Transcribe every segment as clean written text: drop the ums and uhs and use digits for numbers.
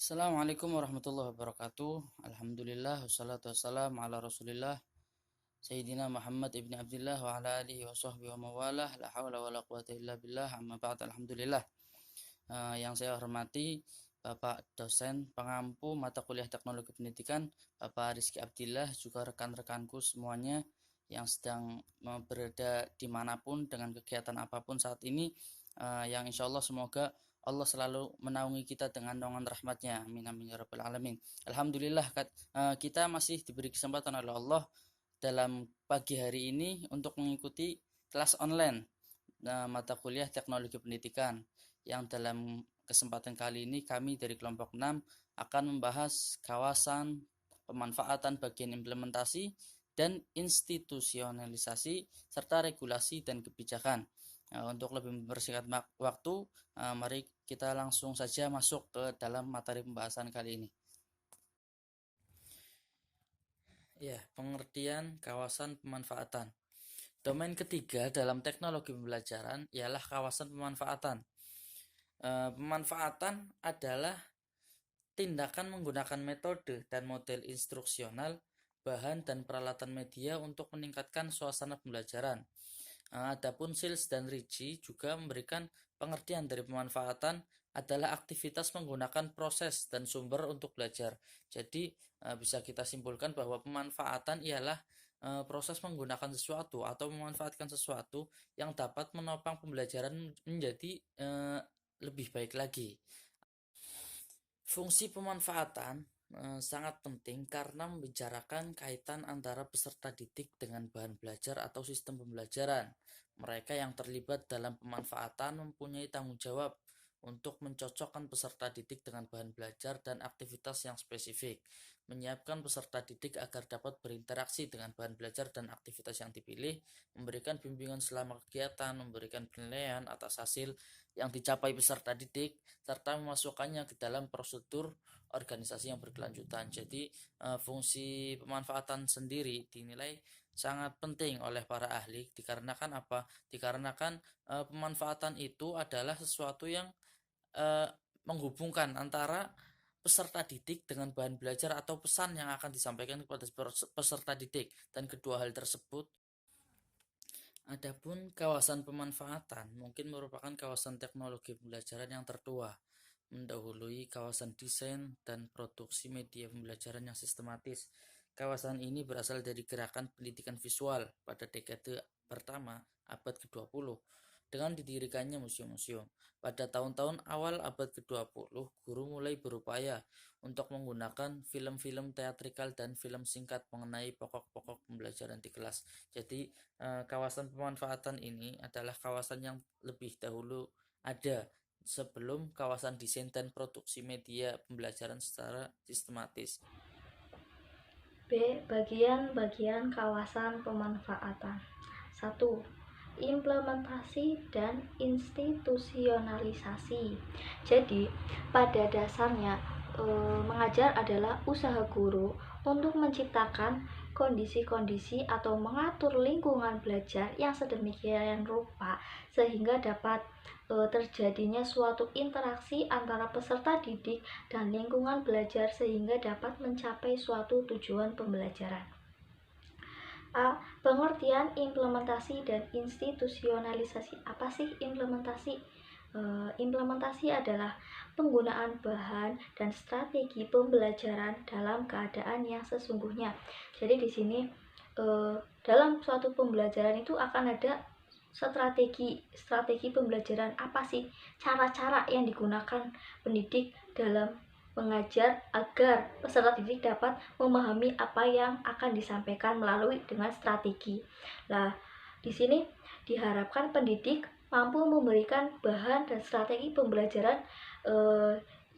Assalamualaikum warahmatullahi wabarakatuh. Alhamdulillah wassalatu wassalamu ala Rasulillah Sayyidina Muhammad ibn Abdullah wa ala alihi wa sahbihi wa mawalah. La hawla wa la quwata illa billah. Amma ba'd. Alhamdulillah. Yang saya hormati Bapak dosen pengampu mata kuliah Teknologi Pendidikan, Bapak Rizky Abdillah, juga rekan-rekanku semuanya yang sedang berada dimanapun dengan kegiatan apapun saat ini, yang insya Allah semoga Allah selalu menaungi kita dengan naungan rahmatnya. Amin amin ya rabbal alamin. Alhamdulillah kita masih diberi kesempatan oleh Allah dalam pagi hari ini untuk mengikuti kelas online mata kuliah Teknologi Pendidikan, yang dalam kesempatan kali ini kami dari kelompok 6 akan membahas kawasan pemanfaatan bagian implementasi dan institusionalisasi serta regulasi dan kebijakan. Untuk lebih mempersingkat waktu, mari kita langsung saja masuk ke dalam materi pembahasan kali ini. Ya, pengertian kawasan pemanfaatan. Domain ketiga dalam teknologi pembelajaran ialah kawasan pemanfaatan. Pemanfaatan adalah tindakan menggunakan metode dan model instruksional, bahan dan peralatan media untuk meningkatkan suasana pembelajaran. Adapun Sills dan Ricci juga memberikan pengertian dari pemanfaatan adalah aktivitas menggunakan proses dan sumber untuk belajar. Jadi bisa kita simpulkan bahwa pemanfaatan ialah proses menggunakan sesuatu atau memanfaatkan sesuatu yang dapat menopang pembelajaran menjadi lebih baik lagi. Fungsi pemanfaatan sangat penting karena membicarakan kaitan antara peserta didik dengan bahan belajar atau sistem pembelajaran. Mereka yang terlibat dalam pemanfaatan mempunyai tanggung jawab untuk mencocokkan peserta didik dengan bahan belajar dan aktivitas yang spesifik, menyiapkan peserta didik agar dapat berinteraksi dengan bahan belajar dan aktivitas yang dipilih, memberikan bimbingan selama kegiatan, memberikan penilaian atas hasil yang dicapai peserta didik, serta memasukkannya ke dalam prosedur organisasi yang berkelanjutan. Jadi fungsi pemanfaatan sendiri dinilai sangat penting oleh para ahli, dikarenakan apa? Dikarenakan pemanfaatan itu adalah sesuatu yang menghubungkan antara peserta didik dengan bahan belajar atau pesan yang akan disampaikan kepada peserta didik, dan kedua hal tersebut. Adapun kawasan pemanfaatan mungkin merupakan kawasan teknologi pembelajaran yang tertua, mendahului kawasan desain dan produksi media pembelajaran yang sistematis. Kawasan ini berasal dari gerakan pendidikan visual pada dekade pertama abad ke-20 dengan didirikannya museum-museum. Pada tahun-tahun awal abad ke-20, guru mulai berupaya untuk menggunakan film-film teatrikal dan film singkat mengenai pokok-pokok pembelajaran di kelas. Jadi kawasan pemanfaatan ini adalah kawasan yang lebih dahulu ada sebelum kawasan desain dan produksi media pembelajaran secara sistematis. B. Bagian-bagian kawasan pemanfaatan. 1. Implementasi dan institusionalisasi. Jadi, pada dasarnya mengajar adalah usaha guru untuk menciptakan kondisi-kondisi atau mengatur lingkungan belajar yang sedemikian rupa sehingga dapat terjadinya suatu interaksi antara peserta didik dan lingkungan belajar sehingga dapat mencapai suatu tujuan pembelajaran. A. Pengertian implementasi dan institusionalisasi. Apa sih implementasi? Implementasi adalah penggunaan bahan dan strategi pembelajaran dalam keadaan yang sesungguhnya. Jadi di sini dalam suatu pembelajaran itu akan ada strategi pembelajaran. Apa sih cara-cara yang digunakan pendidik dalam mengajar agar peserta didik dapat memahami apa yang akan disampaikan melalui dengan strategi. Nah, di sini diharapkan pendidik mampu memberikan bahan dan strategi pembelajaran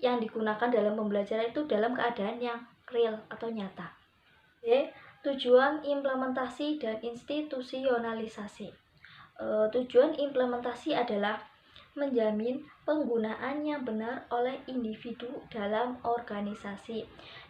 yang digunakan dalam pembelajaran itu dalam keadaan yang real atau nyata. B. Tujuan implementasi dan institusionalisasi. Tujuan implementasi adalah menjamin penggunaan yang benar oleh individu dalam organisasi.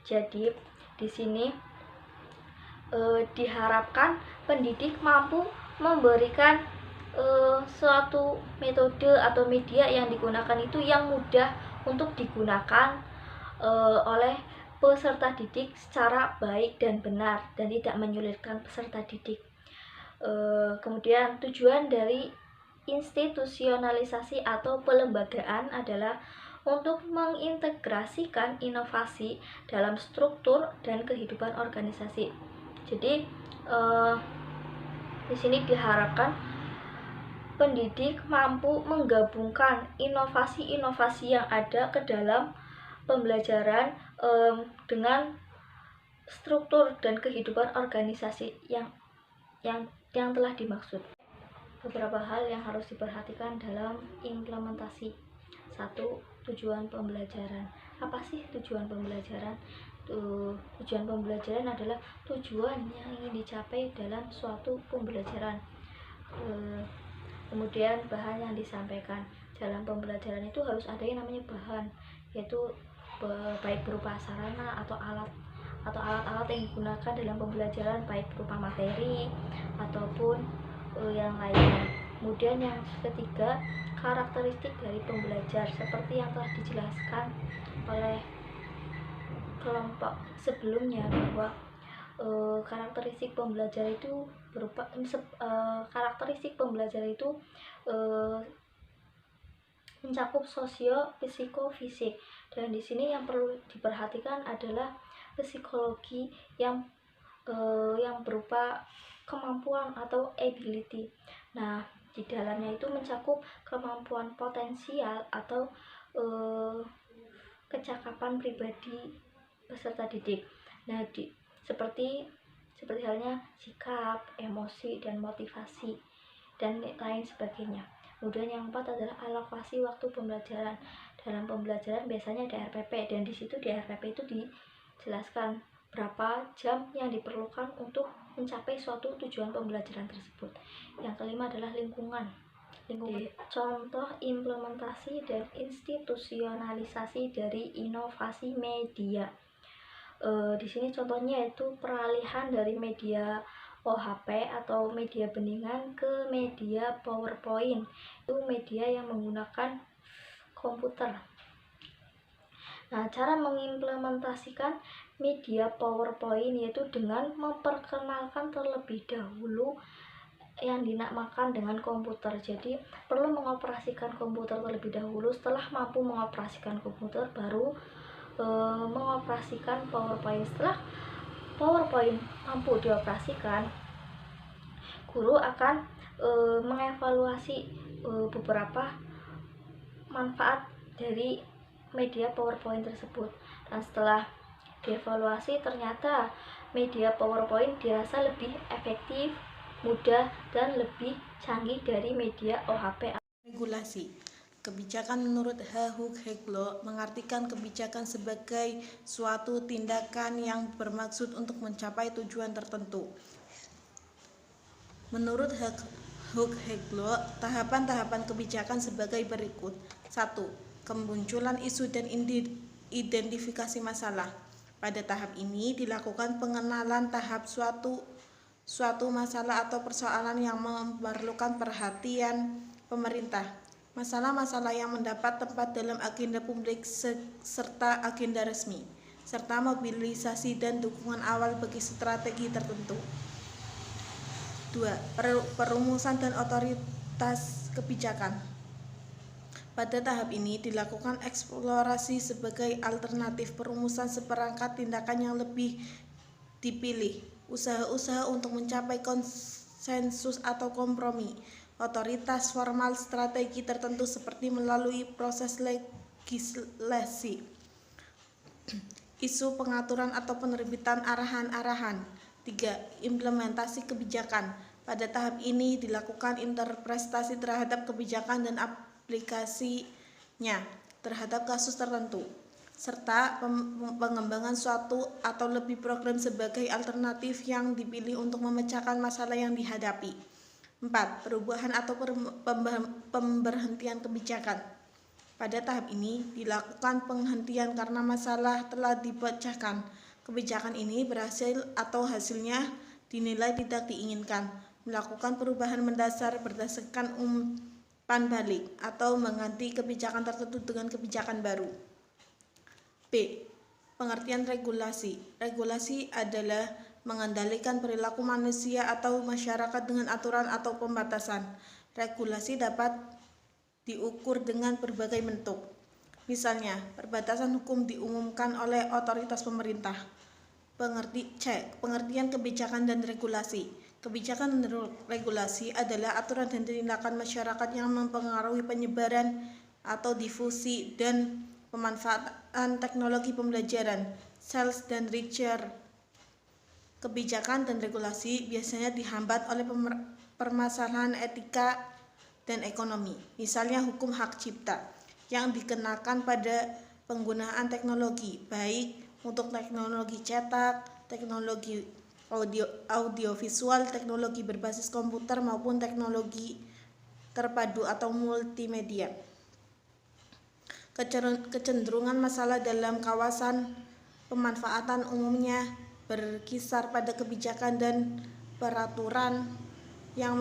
Jadi di sini diharapkan pendidik mampu memberikan suatu metode atau media yang digunakan itu yang mudah untuk digunakan oleh peserta didik secara baik dan benar dan tidak menyulitkan peserta didik. Kemudian tujuan dari institusionalisasi atau pelembagaan adalah untuk mengintegrasikan inovasi dalam struktur dan kehidupan organisasi. Jadi di sini diharapkan pendidik mampu menggabungkan inovasi-inovasi yang ada ke dalam pembelajaran dengan struktur dan kehidupan organisasi yang telah dimaksud. Beberapa hal yang harus diperhatikan dalam implementasi. 1. Tujuan pembelajaran. Apa sih tujuan pembelajaran? Tujuan pembelajaran adalah tujuan yang ingin dicapai dalam suatu pembelajaran. Kemudian bahan yang disampaikan dalam pembelajaran itu harus ada yang namanya bahan, yaitu baik berupa sarana atau alat-alat yang digunakan dalam pembelajaran, baik berupa materi ataupun yang lainnya. Kemudian yang ketiga, karakteristik dari pembelajar seperti yang telah dijelaskan oleh kelompok sebelumnya, bahwa karakteristik pembelajar itu berupa mencakup sosio, psikofisik, dan di sini yang perlu diperhatikan adalah psikologi yang berupa kemampuan atau ability. Nah, di dalamnya itu mencakup kemampuan potensial atau kecakapan pribadi peserta didik. Nah, seperti halnya sikap, emosi, dan motivasi, dan lain sebagainya. Kemudian yang keempat adalah alokasi waktu pembelajaran. Dalam pembelajaran biasanya ada RPP, dan di situ di RPP itu dijelaskan berapa jam yang diperlukan untuk mencapai suatu tujuan pembelajaran tersebut. Yang kelima adalah lingkungan. Contoh implementasi dan institusionalisasi dari inovasi media. Di sini contohnya yaitu peralihan dari media OHP atau media beningan ke media PowerPoint. Itu media yang menggunakan komputer. Nah, cara mengimplementasikan media PowerPoint yaitu dengan memperkenalkan terlebih dahulu yang dinamakan dengan komputer. Jadi perlu mengoperasikan komputer terlebih dahulu. Setelah mampu mengoperasikan komputer, baru mengoperasikan PowerPoint. Setelah PowerPoint mampu dioperasikan, guru akan mengevaluasi beberapa manfaat dari media PowerPoint tersebut. Dan setelah dievaluasi, ternyata media PowerPoint dirasa lebih efektif, mudah, dan lebih canggih dari media OHP. Regulasi. Kebijakan menurut Hugh Heglo mengartikan kebijakan sebagai suatu tindakan yang bermaksud untuk mencapai tujuan tertentu. Menurut Hugh Heglo, tahapan-tahapan kebijakan sebagai berikut. 1. Kemunculan isu dan identifikasi masalah. Pada tahap ini dilakukan pengenalan tahap suatu masalah atau persoalan yang memerlukan perhatian pemerintah. Masalah-masalah yang mendapat tempat dalam agenda publik serta agenda resmi, serta mobilisasi dan dukungan awal bagi strategi tertentu. 2. Perumusan dan otoritas kebijakan. Pada tahap ini dilakukan eksplorasi sebagai alternatif perumusan seperangkat tindakan yang lebih dipilih, usaha-usaha untuk mencapai konsensus atau kompromi, otoritas formal strategi tertentu seperti melalui proses legislasi, isu pengaturan atau penerbitan arahan-arahan. 3. Implementasi kebijakan. Pada tahap ini dilakukan interpretasi terhadap kebijakan dan aplikasinya terhadap kasus tertentu, serta pengembangan suatu atau lebih program sebagai alternatif yang dipilih untuk memecahkan masalah yang dihadapi. 4. Perubahan atau pemberhentian kebijakan. Pada tahap ini dilakukan penghentian karena masalah telah dipecahkan. Kebijakan ini berhasil atau hasilnya dinilai tidak diinginkan. Melakukan perubahan mendasar berdasarkan umpan balik atau mengganti kebijakan tertentu dengan kebijakan baru. B. Pengertian regulasi. Regulasi adalah mengendalikan perilaku manusia atau masyarakat dengan aturan atau pembatasan. Regulasi dapat diukur dengan berbagai bentuk. Misalnya, perbatasan hukum diumumkan oleh otoritas pemerintah. Pengertian kebijakan dan regulasi. Kebijakan dan regulasi adalah aturan dan tindakan masyarakat yang mempengaruhi penyebaran atau difusi dan pemanfaatan teknologi pembelajaran, sales dan richer. Kebijakan dan regulasi biasanya dihambat oleh permasalahan etika dan ekonomi, misalnya hukum hak cipta yang dikenakan pada penggunaan teknologi, baik untuk teknologi cetak, teknologi audiovisual, teknologi berbasis komputer maupun teknologi terpadu atau multimedia. Kecenderungan masalah dalam kawasan pemanfaatan umumnya berkisar pada kebijakan dan peraturan yang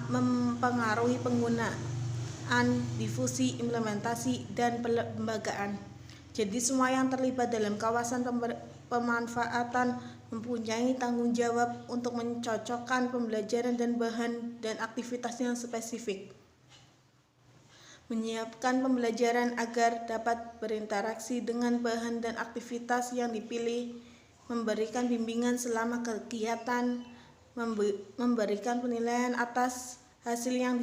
mempengaruhi penggunaan, difusi, implementasi, dan pelembagaan. Jadi semua yang terlibat dalam kawasan pemanfaatan mempunyai tanggung jawab untuk mencocokkan pembelajaran dan bahan dan aktivitas yang spesifik. Menyiapkan pembelajaran agar dapat berinteraksi dengan bahan dan aktivitas yang dipilih, memberikan bimbingan selama kegiatan, memberikan penilaian atas hasil yang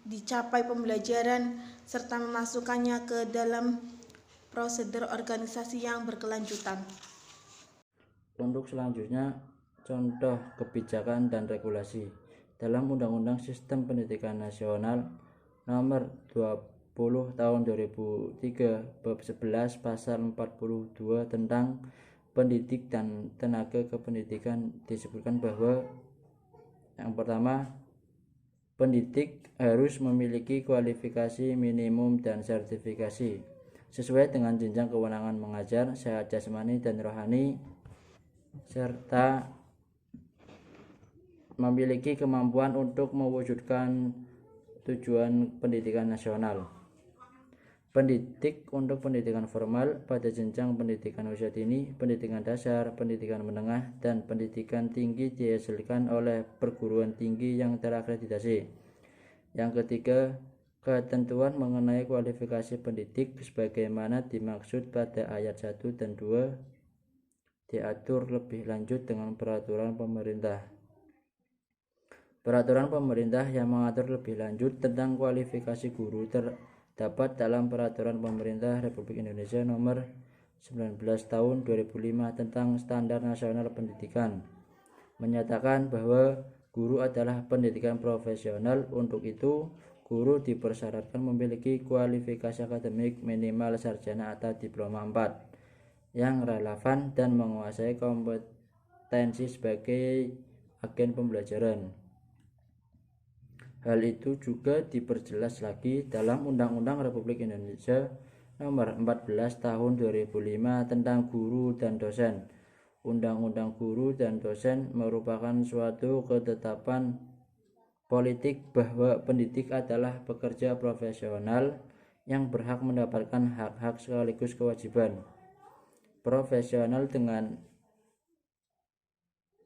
dicapai pembelajaran, serta memasukkannya ke dalam prosedur organisasi yang berkelanjutan. Untuk selanjutnya, contoh kebijakan dan regulasi. Dalam Undang-Undang Sistem Pendidikan Nasional Nomor 20 Tahun 2003 Bab 11 Pasal 42 tentang pendidik dan tenaga kependidikan disebutkan bahwa yang pertama, pendidik harus memiliki kualifikasi minimum dan sertifikasi sesuai dengan jenjang kewenangan mengajar, sehat jasmani dan rohani, serta memiliki kemampuan untuk mewujudkan tujuan pendidikan nasional. Pendidik untuk pendidikan formal pada jenjang pendidikan usia dini, pendidikan dasar, pendidikan menengah, dan pendidikan tinggi dihasilkan oleh perguruan tinggi yang terakreditasi. Yang ketiga, ketentuan mengenai kualifikasi pendidik sebagaimana dimaksud pada ayat 1 dan 2 diatur lebih lanjut dengan peraturan pemerintah. Peraturan pemerintah yang mengatur lebih lanjut tentang kualifikasi guru terdapat dalam Peraturan Pemerintah Republik Indonesia Nomor 19 Tahun 2005 tentang Standar Nasional Pendidikan, menyatakan bahwa guru adalah pendidikan profesional. Untuk itu, guru dipersyaratkan memiliki kualifikasi akademik minimal sarjana atau diploma 4 yang relevan dan menguasai kompetensi sebagai agen pembelajaran. Hal itu juga diperjelas lagi dalam Undang-Undang Republik Indonesia Nomor 14 Tahun 2005 tentang guru dan dosen. Undang-Undang Guru dan Dosen merupakan suatu ketetapan politik bahwa pendidik adalah pekerja profesional yang berhak mendapatkan hak-hak sekaligus kewajiban profesional. Dengan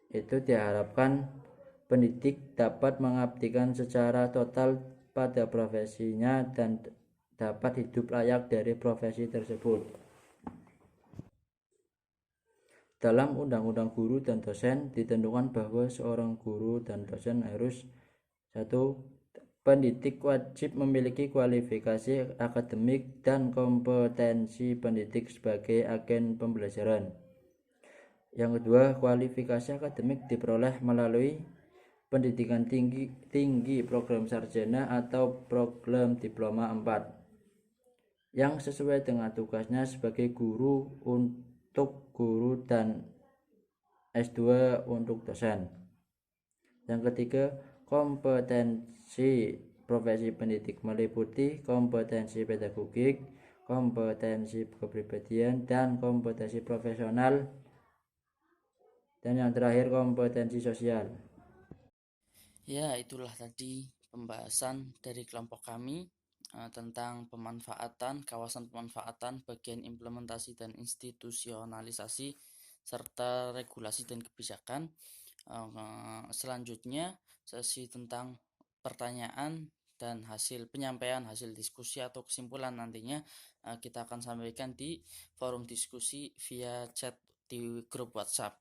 itu diharapkan pendidik dapat mengabdikan secara total pada profesinya dan dapat hidup layak dari profesi tersebut. Dalam Undang-Undang Guru dan Dosen ditentukan bahwa seorang guru dan dosen harus 1. Pendidik wajib memiliki kualifikasi akademik dan kompetensi pendidik sebagai agen pembelajaran. Yang kedua, kualifikasi akademik diperoleh melalui pendidikan tinggi program sarjana atau program diploma 4 yang sesuai dengan tugasnya sebagai guru untuk guru dan S2 untuk dosen. Yang ketiga, kompetensi profesi pendidik meliputi kompetensi pedagogik, kompetensi kepribadian, dan kompetensi profesional, dan yang terakhir kompetensi sosial. Ya, itulah tadi pembahasan dari kelompok kami tentang pemanfaatan, kawasan pemanfaatan, bagian implementasi dan institusionalisasi, serta regulasi dan kebijakan. Selanjutnya, sesi tentang pertanyaan dan hasil penyampaian hasil diskusi atau kesimpulan nantinya kita akan sampaikan di forum diskusi via chat di grup WhatsApp.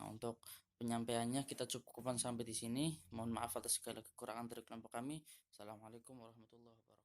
Untuk penyampaiannya kita cukupkan sampai di sini. Mohon maaf atas segala kekurangan dari kelompok kami. Assalamualaikum warahmatullahi wabarakatuh.